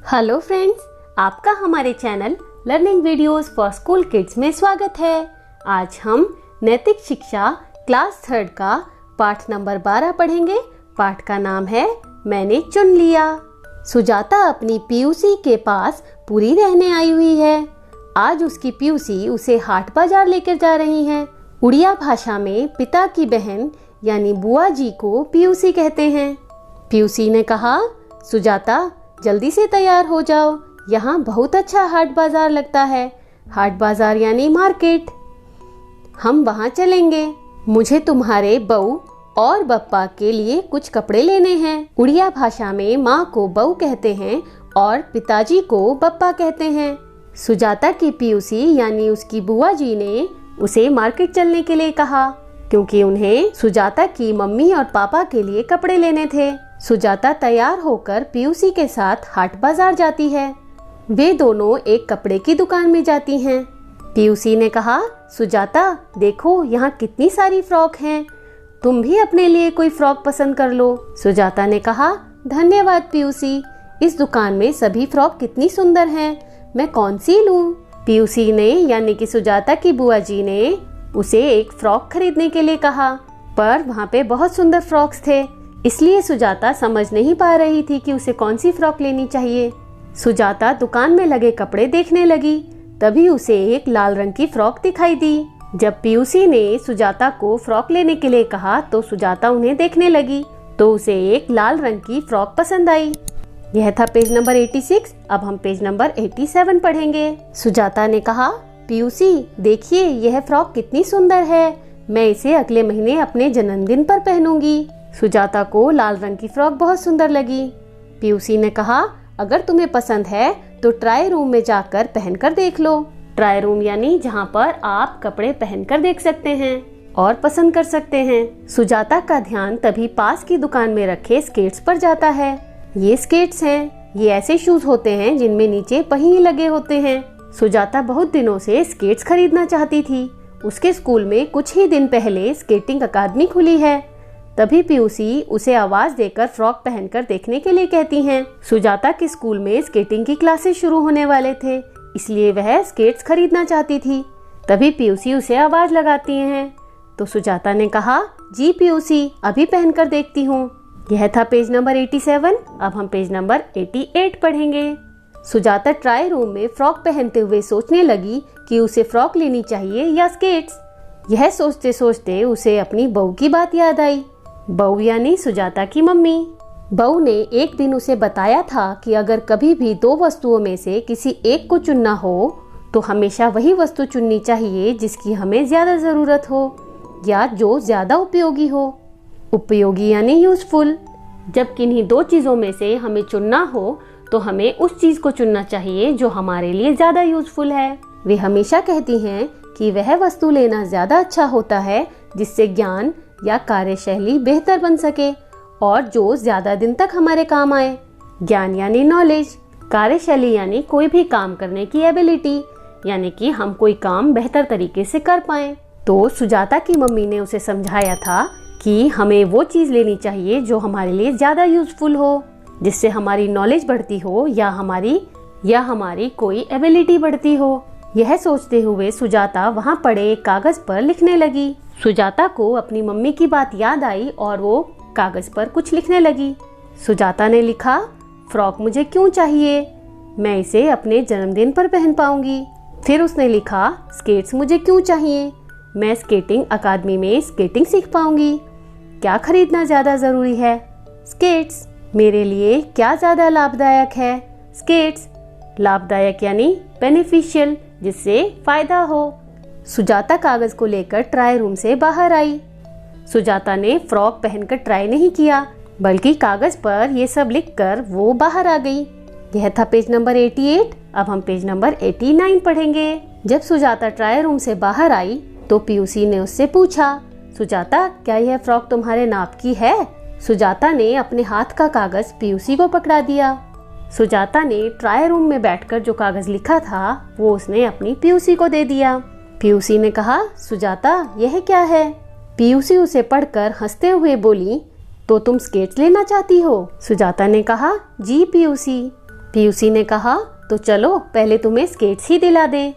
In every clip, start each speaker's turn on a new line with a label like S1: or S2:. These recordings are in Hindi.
S1: हेलो फ्रेंड्स, आपका हमारे channel learning videos for school kids में स्वागत है। आज हम नैतिक शिक्षा क्लास 3 का पाठ नंबर 12 पढ़ेंगे। पाठ का नाम है मैंने चुन लिया। सुजाता अपनी पीयूसी के पास पूरी रहने आई हुई है। आज उसकी पीयूसी उसे हाट बाजार लेकर जा रही है। उड़िया भाषा में पिता की बहन यानी बुआ जी को पीयूसी कहते हैं। पीयूसी ने कहा, सुजाता जल्दी से तैयार हो जाओ, यहाँ बहुत अच्छा हाट बाजार लगता है। हाट बाजार यानी मार्केट। हम वहाँ चलेंगे। मुझे तुम्हारे बहू और बप्पा के लिए कुछ कपड़े लेने हैं। उड़िया भाषा में माँ को बहू कहते हैं और पिताजी को बप्पा कहते हैं। सुजाता की पीयूसी यानी उसकी बुआ जी ने उसे मार्केट चलने के लिए कहा, क्योंकि उन्हें सुजाता की मम्मी और पापा के लिए कपड़े लेने थे। सुजाता तैयार होकर पीयूसी के साथ हाट बाजार जाती है। वे दोनों एक कपड़े की दुकान में जाती हैं। पीयूसी ने कहा, सुजाता देखो यहाँ कितनी सारी फ्रॉक हैं, तुम भी अपने लिए कोई फ्रॉक पसंद कर लो। सुजाता ने कहा, धन्यवाद पीयूसी, इस दुकान में सभी फ्रॉक कितनी सुंदर हैं, मैं कौन सी लूं? पीयूसी ने यानी कि सुजाता की बुआ जी ने उसे एक फ्रॉक खरीदने के लिए कहा, पर वहाँ पे बहुत सुंदर फ्रॉक्स थे, इसलिए सुजाता समझ नहीं पा रही थी कि उसे कौन सी फ्रॉक लेनी चाहिए। सुजाता दुकान में लगे कपड़े देखने लगी, तभी उसे एक लाल रंग की फ्रॉक दिखाई दी। जब पीयूसी ने सुजाता को फ्रॉक लेने के लिए कहा तो सुजाता उन्हें देखने लगी, तो उसे एक लाल रंग की फ्रॉक पसंद आई। यह था पेज नंबर 86। अब हम पेज नंबर 87 पढ़ेंगे। सुजाता ने कहा, पीयूसी देखिए यह फ्रॉक कितनी सुंदर है, मैं इसे अगले महीने अपने जन्मदिन पर पहनूंगी। सुजाता को लाल रंग की फ्रॉक बहुत सुंदर लगी। पीयूसी ने कहा, अगर तुम्हें पसंद है तो ट्राई रूम में जाकर पहनकर देख लो। ट्राई रूम यानी जहाँ पर आप कपड़े पहनकर देख सकते हैं और पसंद कर सकते हैं। सुजाता का ध्यान तभी पास की दुकान में रखे स्केट्स पर जाता है। ये स्केट्स हैं, ये ऐसे शूज होते हैं जिनमें नीचे पहिए लगे होते हैं। सुजाता बहुत दिनों से स्केट्स खरीदना चाहती थी। उसके स्कूल में कुछ ही दिन पहले स्केटिंग अकादमी खुली है। तभी पीयूसी उसे आवाज देकर फ्रॉक पहनकर देखने के लिए कहती हैं। सुजाता के स्कूल में स्केटिंग की क्लासेस शुरू होने वाले थे, इसलिए वह स्केट्स खरीदना चाहती थी। तभी पीयूसी उसे आवाज लगाती हैं, तो सुजाता ने कहा, जी पीयूसी अभी पहनकर देखती हूँ। यह था पेज नंबर 87। अब हम पेज नंबर 88 पढ़ेंगे। सुजाता ट्राई रूम में फ्रॉक पहनते हुए सोचने लगी कि उसे फ्रॉक लेनी चाहिए या स्केट्स। यह सोचते सोचते उसे अपनी बहू की बात याद आई। बहू यानी सुजाता की मम्मी। बहू ने एक दिन उसे बताया था कि अगर कभी भी दो वस्तुओं में से किसी एक को चुनना हो तो हमेशा वही वस्तु चुननी चाहिए जिसकी हमें ज्यादा जरूरत हो या जो ज्यादा उपयोगी हो। उपयोगी यानी यूजफुल। जब किन्हीं दो चीजों में से हमें चुनना हो तो हमें उस चीज को चुनना चाहिए जो हमारे लिए ज्यादा यूजफुल है। वे हमेशा कहती हैं कि वह वस्तु लेना ज्यादा अच्छा होता है जिससे ज्ञान या कार्यशैली बेहतर बन सके और जो ज्यादा दिन तक हमारे काम आए। ज्ञान यानी नॉलेज, कार्यशैली यानी कोई भी काम करने की एबिलिटी, यानी कि हम कोई काम बेहतर तरीके से कर पाएं। तो सुजाता की मम्मी ने उसे समझाया था कि हमें वो चीज लेनी चाहिए जो हमारे लिए ज्यादा यूजफुल हो, जिससे हमारी नॉलेज बढ़ती हो या हमारी कोई एबिलिटी बढ़ती हो। यह सोचते हुए सुजाता वहाँ पड़े एक कागज पर लिखने लगी। सुजाता को अपनी मम्मी की बात याद आई और वो कागज पर कुछ लिखने लगी। सुजाता ने लिखा, फ्रॉक मुझे क्यों चाहिए, मैं इसे अपने जन्मदिन पर पहन पाऊंगी। फिर उसने लिखा, स्केट्स मुझे क्यों चाहिए, मैं स्केटिंग अकादमी में स्केटिंग सीख पाऊंगी। क्या खरीदना ज्यादा जरूरी है, स्केट्स। मेरे लिए क्या ज्यादा लाभदायक है, स्केट्स। लाभदायक यानी बेनिफिशियल, जिससे फायदा हो। सुजाता कागज को लेकर ट्राई रूम से बाहर आई। सुजाता ने फ्रॉक पहनकर ट्राई नहीं किया, बल्कि कागज पर ये सब लिखकर वो बाहर आ गई। यह था पेज नंबर 88। अब हम पेज नंबर 89 पढ़ेंगे। जब सुजाता ट्राई रूम से बाहर आई तो पीयूसी ने उससे पूछा, सुजाता क्या यह फ्रॉक तुम्हारे नाप की है? सुजाता ने अपने हाथ का कागज पीयूसी को पकड़ा दिया। सुजाता ने ट्राई रूम में बैठकर जो कागज लिखा था वो उसने अपनी पीयूसी को दे दिया। पीयूसी ने कहा, सुजाता यह क्या है? पीयूसी उसे पढ़कर हंसते हुए बोली, तो तुम स्केट्स लेना चाहती हो? सुजाता ने कहा, जी पीयूसी। पीयूसी ने कहा, तो चलो पहले तुम्हें स्केट्स ही दिला दें।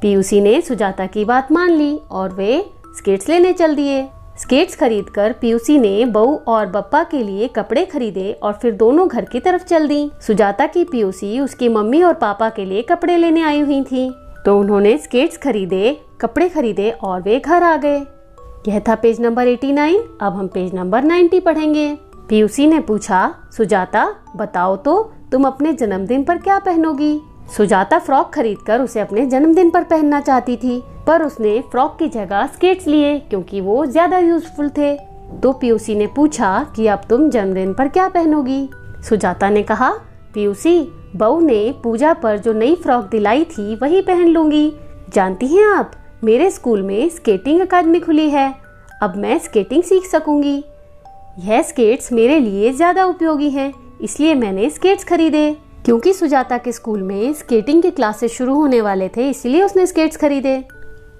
S1: पीयूसी ने सुजाता की बात मान ली और वे स्केट्स लेने चल दिए। स्केट्स खरीदकर पीयूसी ने बहू और बप्पा के लिए कपड़े खरीदे और फिर दोनों घर की तरफ चल दी। सुजाता की पीयूसी उसकी मम्मी और पापा के लिए कपड़े लेने आई हुई थी, तो उन्होंने स्केट्स खरीदे, कपड़े खरीदे और वे घर आ गए। यह था पेज नंबर 89। अब हम पेज नंबर 90 पढ़ेंगे। पीयूसी ने पूछा, सुजाता बताओ तो तुम अपने जन्मदिन पर क्या पहनोगी? सुजाता फ्रॉक खरीदकर उसे अपने जन्मदिन पर पहनना चाहती थी, पर उसने फ्रॉक की जगह स्केट्स लिए क्योंकि वो ज्यादा यूजफुल थे। तो पीयूसी ने पूछा कि अब तुम जन्मदिन पर क्या पहनोगी? सुजाता ने कहा, पीयूसी बहू ने पूजा पर जो नई फ्रॉक दिलाई थी वही पहन लूंगी। जानती हैं आप, मेरे स्कूल में स्केटिंग अकादमी खुली है, अब मैं स्केटिंग सीख सकूंगी। यह स्केट्स मेरे लिए ज्यादा उपयोगी हैं, इसलिए मैंने स्केट्स खरीदे। क्योंकि सुजाता के स्कूल में स्केटिंग के क्लासेस शुरू होने वाले थे, इसलिए उसने स्केट्स खरीदे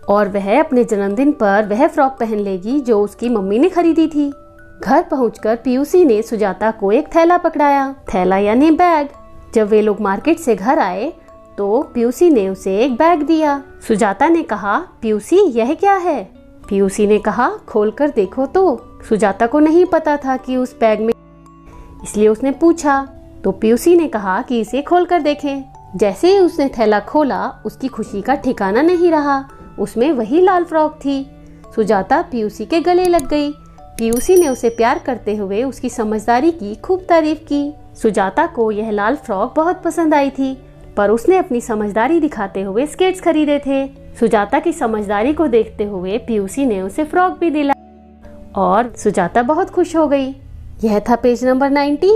S1: और वह अपने जन्मदिन पर वह फ्रॉक पहन लेगी जो उसकी मम्मी ने खरीदी थी। घर पहुंचकर पीयूसी ने सुजाता को एक थैला पकड़ाया, थैला यानी बैग। जब वे लोग मार्केट से घर आए तो पीयूसी ने उसे एक बैग दिया। सुजाता ने कहा, पीयूसी यह क्या है? पीयूसी ने कहा, खोलकर देखो तो। सुजाता को नहीं पता था कि उस बैग में, इसलिए उसने पूछा। तो पीयूसी ने कहा कि इसे खोलकर देखें। जैसे ही उसने थैला खोला, उसकी खुशी का ठिकाना नहीं रहा। उसमें वही लाल फ्रॉक थी। सुजाता पीयूसी के गले लग गई। पीयूसी ने उसे प्यार करते हुए उसकी समझदारी की खूब तारीफ की। सुजाता को यह लाल फ्रॉक बहुत पसंद आई थी, पर उसने अपनी समझदारी दिखाते हुए स्केट्स खरीदे थे। सुजाता की समझदारी को देखते हुए पीयूसी ने उसे फ्रॉक भी दिला और सुजाता बहुत खुश हो गई। यह था पेज नंबर 90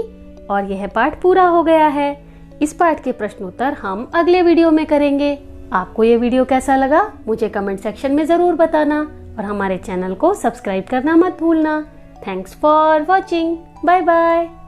S1: और यह पाठ पूरा हो गया है। इस पाठ के प्रश्नोत्तर हम अगले वीडियो में करेंगे। आपको ये वीडियो कैसा लगा मुझे कमेंट सेक्शन में जरूर बताना और हमारे चैनल को सब्सक्राइब करना मत भूलना। Thanks for watching. Bye bye.